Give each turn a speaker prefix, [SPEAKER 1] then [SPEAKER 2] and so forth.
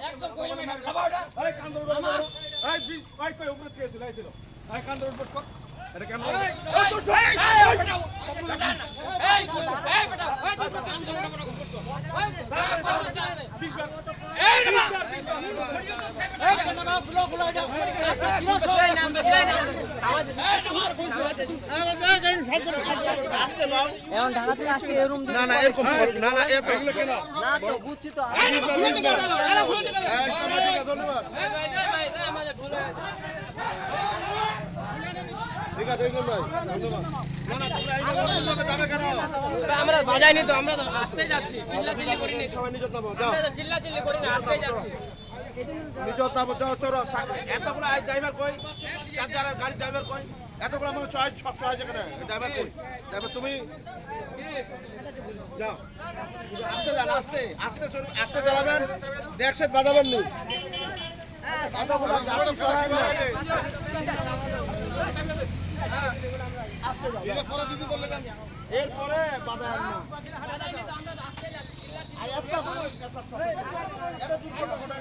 [SPEAKER 1] একদম কইলাম না খাবারটা
[SPEAKER 2] এই কান্দর বড় এই বিশ ভাই কই উপরে ছিল আইছিল এই কান্দর বস কর এটা ক্যামেরা এই দুষ্ট এই বেটা এই বেটা কান্দর বড় বস কর এই না এই কান্দর গুলো গুলো এটা এই নাম বেলাই না আওয়াজ এই তোমার ফোন আসতে নাও
[SPEAKER 3] এখন ঢাকা থেকে আসছে এই রুম
[SPEAKER 2] না না এরকম না না এগুলো কেন
[SPEAKER 3] না তো বুঝছি তো
[SPEAKER 2] ধন্যবাদ ঠিক আছে ভাই ধন্যবাদ না না তোমরা যাবে কেন
[SPEAKER 1] আমরা বাজাইনি তো আমরা তো আসতেই যাচ্ছি চিল্লাচিল্লি করিনি
[SPEAKER 2] সবাই নিজে নামো যাও
[SPEAKER 1] আমরা চিল্লাচিল্লি করিনি আসতেই যাচ্ছি
[SPEAKER 2] নিজে নামো যাও চলো এতগুলো আই ড্রাইভার কই চার চার গাড়ি ড্রাইভার কই এতগুলো আমার ছয় ছয় যেখানে ড্রাইভার কই ড্রাইভার তুমি যাও আস্তে যান আস্তে আস্তে আস্তে চালাবেন ড্যাকসেট বাজাবেন নি এতগুলো গাড়ি চড়ায় না এরপরে দিদি বললে যান এরপরে বাজায় না আয়াতটা বলো এটা দুটো কথা